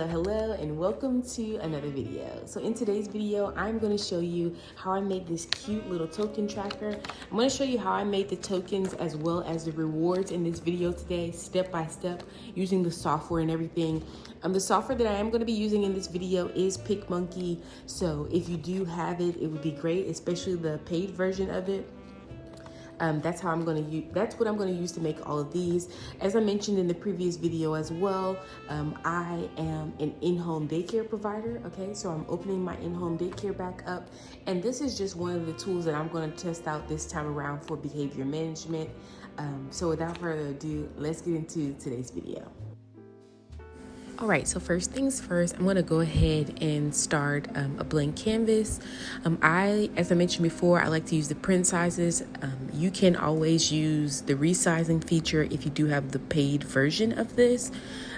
Hello and welcome to another video. So in today's video, I'm going to show you how I made this cute little token tracker. I'm going to show you how I made the tokens as well as the rewards in this video today, step by step, using the software and everything. The software that I am going to be using in this video is PicMonkey. So if you do have it, it would be great, especially the paid version of it. That's what I'm going to use to make all of these. As I mentioned in the previous video as well, I am an in-home daycare provider. Okay, so I'm opening my in-home daycare back up, and this is just one of the tools that I'm going to test out this time around for behavior management. So without further ado, let's get into today's video. All right, so first things first, I'm gonna go ahead and start a blank canvas. As I mentioned before, I like to use the print sizes. You can always use the resizing feature if you do have the paid version of this.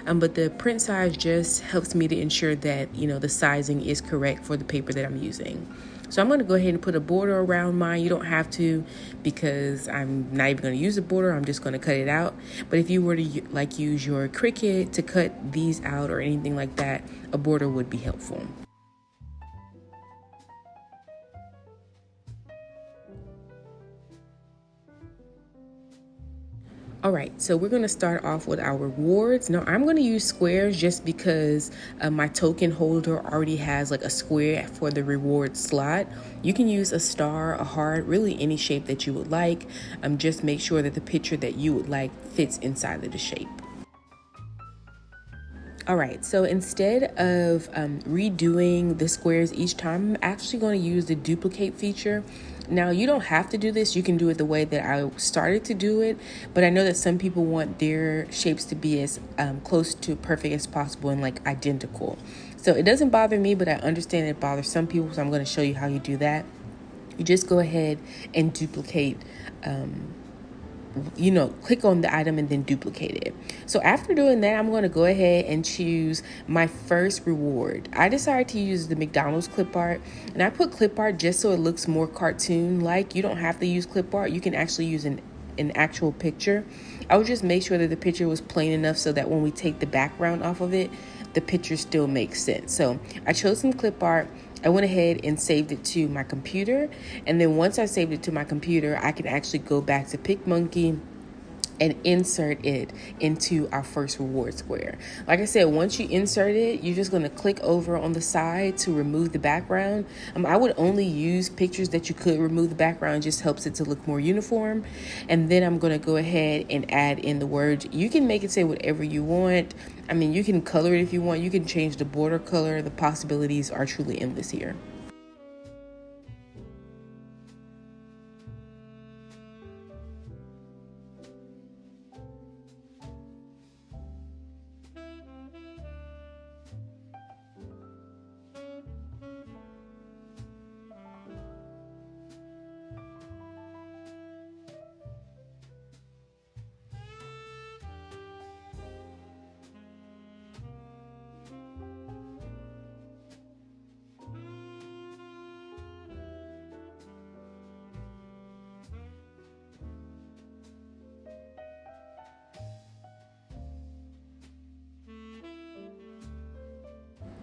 But the print size just helps me to ensure that, the sizing is correct for the paper that I'm using. So I'm going to go ahead and put a border around mine. You don't have to, because I'm not even going to use a border. I'm just going to cut it out. But if you were to use your Cricut to cut these out or anything like that, a border would be helpful. All right, so we're gonna start off with our rewards. Now I'm gonna use squares just because my token holder already has like a square for the reward slot. You can use a star, a heart, really any shape that you would like. Just make sure that the picture that you would like fits inside of the shape. All right, so instead of redoing the squares each time, I'm actually going to use the duplicate feature. Now, you don't have to do this. You can do it the way that I started to do it, but I know that some people want their shapes to be as close to perfect as possible and like identical. So it doesn't bother me, but I understand it bothers some people, so I'm going to show you how you do that. You just go ahead and duplicate click on the item and then duplicate it. So after doing that, I'm going to go ahead and choose my first reward. I decided to use the McDonald's clip art, and I put clip art just so it looks more cartoon-like. You don't have to use clip art. You can actually use an actual picture. I would just make sure that the picture was plain enough so that when we take the background off of it, the picture still makes sense. So I chose some clip art. I went ahead and saved it to my computer. And then once I saved it to my computer, I can actually go back to PicMonkey and insert it into our first reward square. Like I said, once you insert it, you're just going to click over on the side to remove the background. I would only use pictures that you could remove the background. It just helps it to look more uniform. And then I'm going to go ahead and add in the words. You can make it say whatever you want. You can color it if you want. You can change the border color. The possibilities are truly endless here.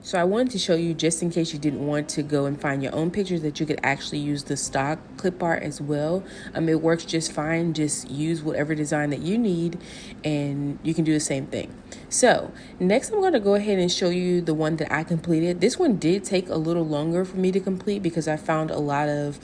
So I wanted to show you, just in case you didn't want to go and find your own pictures, that you could actually use the stock clip art as well. It works just fine. Just use whatever design that you need and you can do the same thing. So next I'm going to go ahead and show you the one that I completed. This one did take a little longer for me to complete because I found a lot of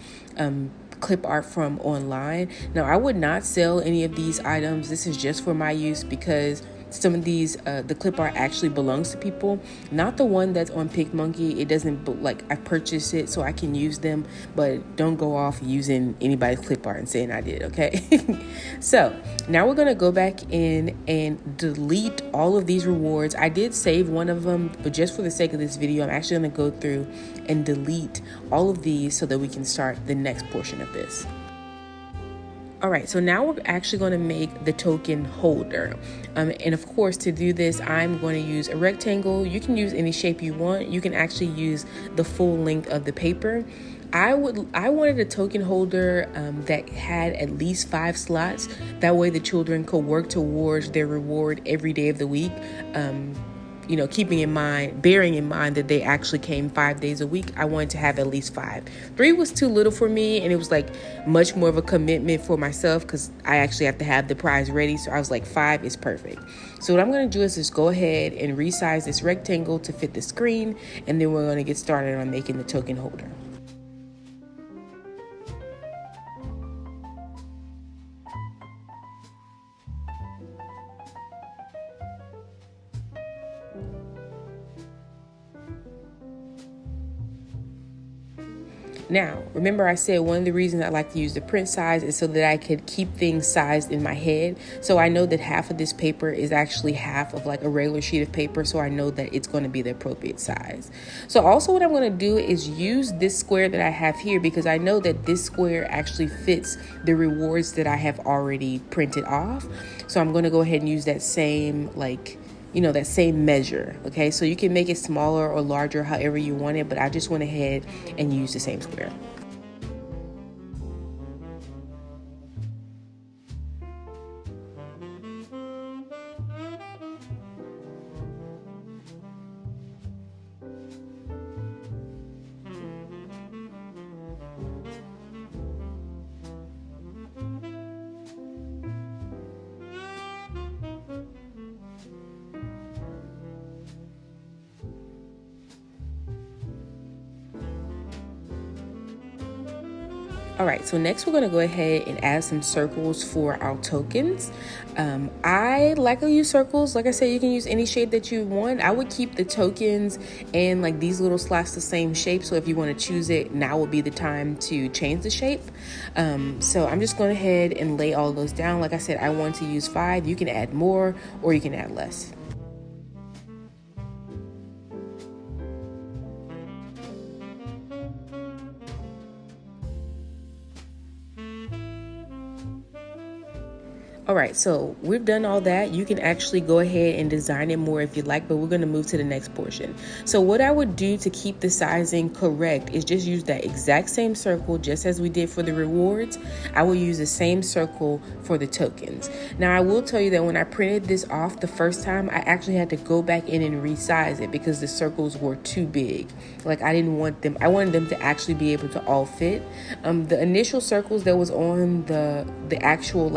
clip art from online. Now, I would not sell any of these items. This is just for my use because some of these, the clip art actually belongs to people, not the one that's on PicMonkey. It doesn't, I purchased it so I can use them, but don't go off using anybody's clip art and saying I did, okay? So now we're going to go back in and delete all of these rewards. I did save one of them, but just for the sake of this video, I'm actually going to go through and delete all of these so that we can start the next portion of this. All right, so now we're actually going to make the token holder. And of course, to do this, I'm going to use a rectangle. You can use any shape you want. You can actually use the full length of the paper. I wanted a token holder that had at least 5 slots. That way the children could work towards their reward every day of the week. bearing in mind that they actually came 5 days a week, I wanted to have at least 5. 3 was too little for me, and it was like much more of a commitment for myself because I actually have to have the prize ready. So I was like, 5 is perfect. So what I'm going to do is just go ahead and resize this rectangle to fit the screen, and then we're going to get started on making the token holder. Now, remember I said one of the reasons I like to use the print size is so that I could keep things sized in my head. So I know that half of this paper is actually half of like a regular sheet of paper. So I know that it's going to be the appropriate size. So also what I'm going to do is use this square that I have here because I know that this square actually fits the rewards that I have already printed off. So I'm going to go ahead and use that same that same measure. Okay, so you can make it smaller or larger however you want it, but I just went ahead and used the same square. All right, so next we're going to go ahead and add some circles for our tokens. I like to use circles. Like I said, you can use any shape that you want. I would keep the tokens and like these little slots the same shape. So if you want to choose it, now would be the time to change the shape. So I'm just going ahead and lay all those down. Like I said, I want to use 5. You can add more or you can add less. All right, so we've done all that. You can actually go ahead and design it more if you like, but we're going to move to the next portion. So what I would do to keep the sizing correct is just use that exact same circle, just as we did for the rewards. I will use the same circle for the tokens. Now, I will tell you that when I printed this off the first time, I actually had to go back in and resize it because the circles were too big. Like I wanted them to actually be able to all fit. The initial circles that was on the actual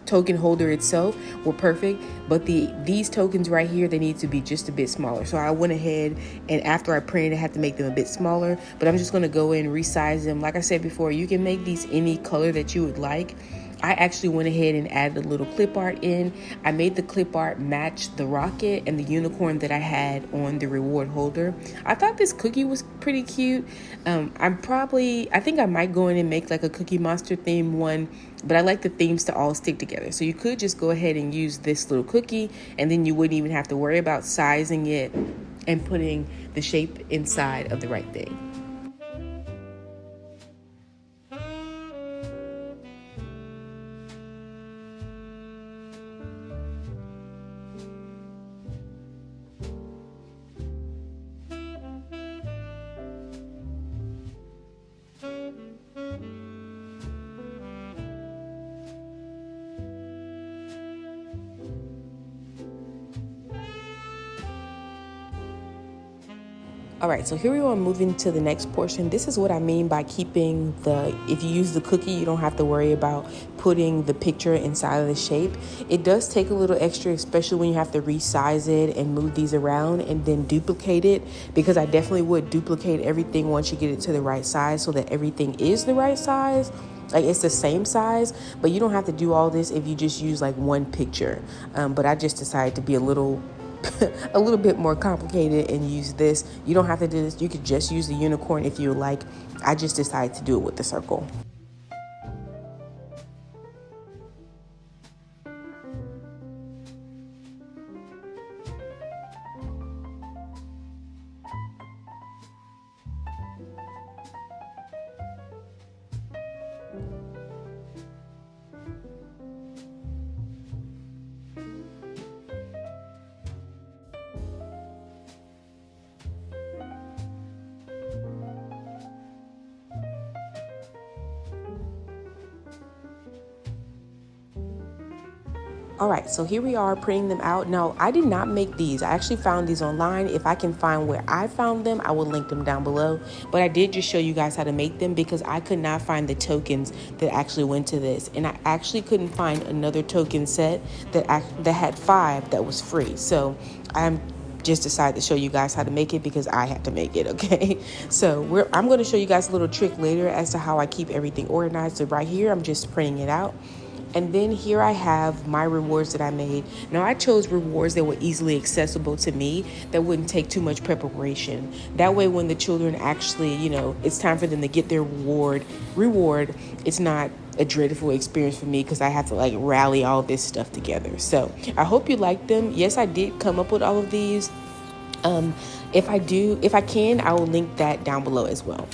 token holder itself were perfect, but these tokens right here, they need to be just a bit smaller. So I went ahead and after I printed, I had to make them a bit smaller, but I'm just going to go in and resize them. Like I said before, you can make these any color that you would like. I actually went ahead and added a little clip art in. I made the clip art match the rocket and the unicorn that I had on the reward holder. I thought this cookie was pretty cute. I think I might go in and make like a Cookie Monster theme one, but I like the themes to all stick together. So you could just go ahead and use this little cookie, and then you wouldn't even have to worry about sizing it and putting the shape inside of the right thing. All right, so here we are moving to the next portion. This is what I mean by keeping if you use the cookie, you don't have to worry about putting the picture inside of the shape. It does take a little extra, especially when you have to resize it and move these around and then duplicate it, because I definitely would duplicate everything once you get it to the right size so that everything is the right size. Like it's the same size, but you don't have to do all this if you just use like one picture. But I just decided to be a little bit more complicated and use this. You don't have to do this. You could just use the unicorn if you like. I just decided to do it with the circle. All right, so here we are printing them out. Now, I did not make these. I actually found these online. If I can find where I found them, I will link them down below. But I did just show you guys how to make them because I could not find the tokens that actually went to this. And I actually couldn't find another token set that had 5 that was free. So I'm just decided to show you guys how to make it because I had to make it, okay? So I'm going to show you guys a little trick later as to how I keep everything organized. So right here, I'm just printing it out. And then here I have my rewards that I made. Now I chose rewards that were easily accessible to me, that wouldn't take too much preparation. That way when the children actually, it's time for them to get their reward, it's not a dreadful experience for me because I have to rally all this stuff together. So I hope you like them. Yes, I did come up with all of these. If I can, I will link that down below as well.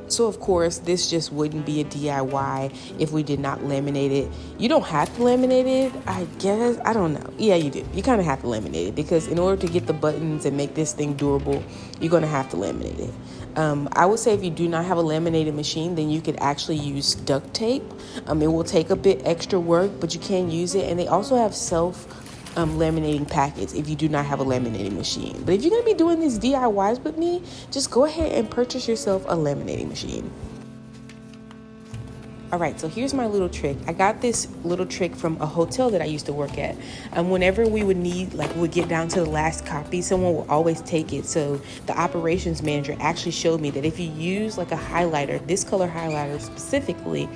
So of course, this just wouldn't be a DIY if we did not laminate it. You don't have to laminate it, I guess. I don't know. Yeah, you do. You kind of have to laminate it because in order to get the buttons and make this thing durable, you're going to have to laminate it. I would say if you do not have a laminated machine, then you could actually use duct tape. It will take a bit extra work, but you can use it. And they also have laminating packets if you do not have a laminating machine. But if you're going to be doing these DIYs with me, just go ahead and purchase yourself a laminating machine. All right, so here's my little trick. I got this little trick from a hotel that I used to work at. Whenever we would we'd get down to the last copy, someone will always take it. So the operations manager actually showed me that if you use a highlighter, this color highlighter specifically,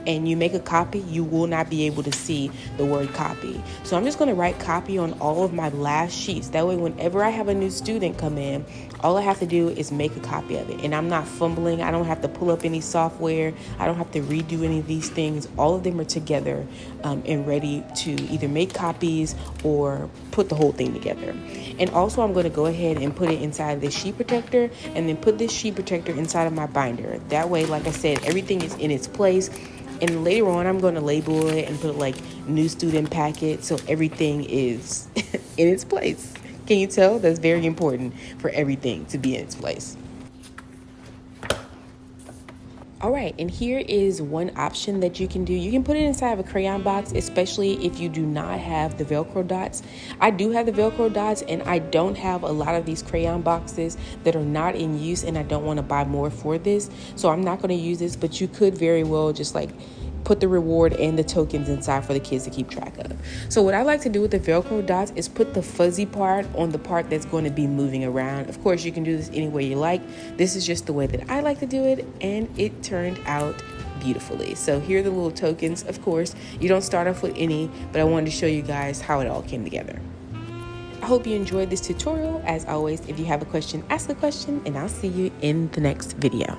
and you make a copy, you will not be able to see the word copy. So I'm just going to write copy on all of my last sheets. That way, whenever I have a new student come in, all I have to do is make a copy of it. And I'm not fumbling. I don't have to pull up any software. I don't have to redo any of these things. All of them are together and ready to either make copies or put the whole thing together. And also, I'm going to go ahead and put it inside this sheet protector and then put this sheet protector inside of my binder. That way, like I said, everything is in its place. And later on, I'm going to label it and put new student packet so everything is in its place. Can you tell? That's very important for everything to be in its place. All right, and here is one option that you can do. You can put it inside of a crayon box, especially if you do not have the Velcro dots. I do have the Velcro dots, and I don't have a lot of these crayon boxes that are not in use, and I don't want to buy more for this. So I'm not going to use this, but you could very well just put the reward and the tokens inside for the kids to keep track of. So what I like to do with the Velcro dots is put the fuzzy part on the part that's going to be moving around. Of course, you can do this any way you like. This is just the way that I like to do it, and it turned out beautifully. So here are the little tokens. Of course, you don't start off with any, but I wanted to show you guys how it all came together. I hope you enjoyed this tutorial. As always, if you have a question, ask a question, and I'll see you in the next video.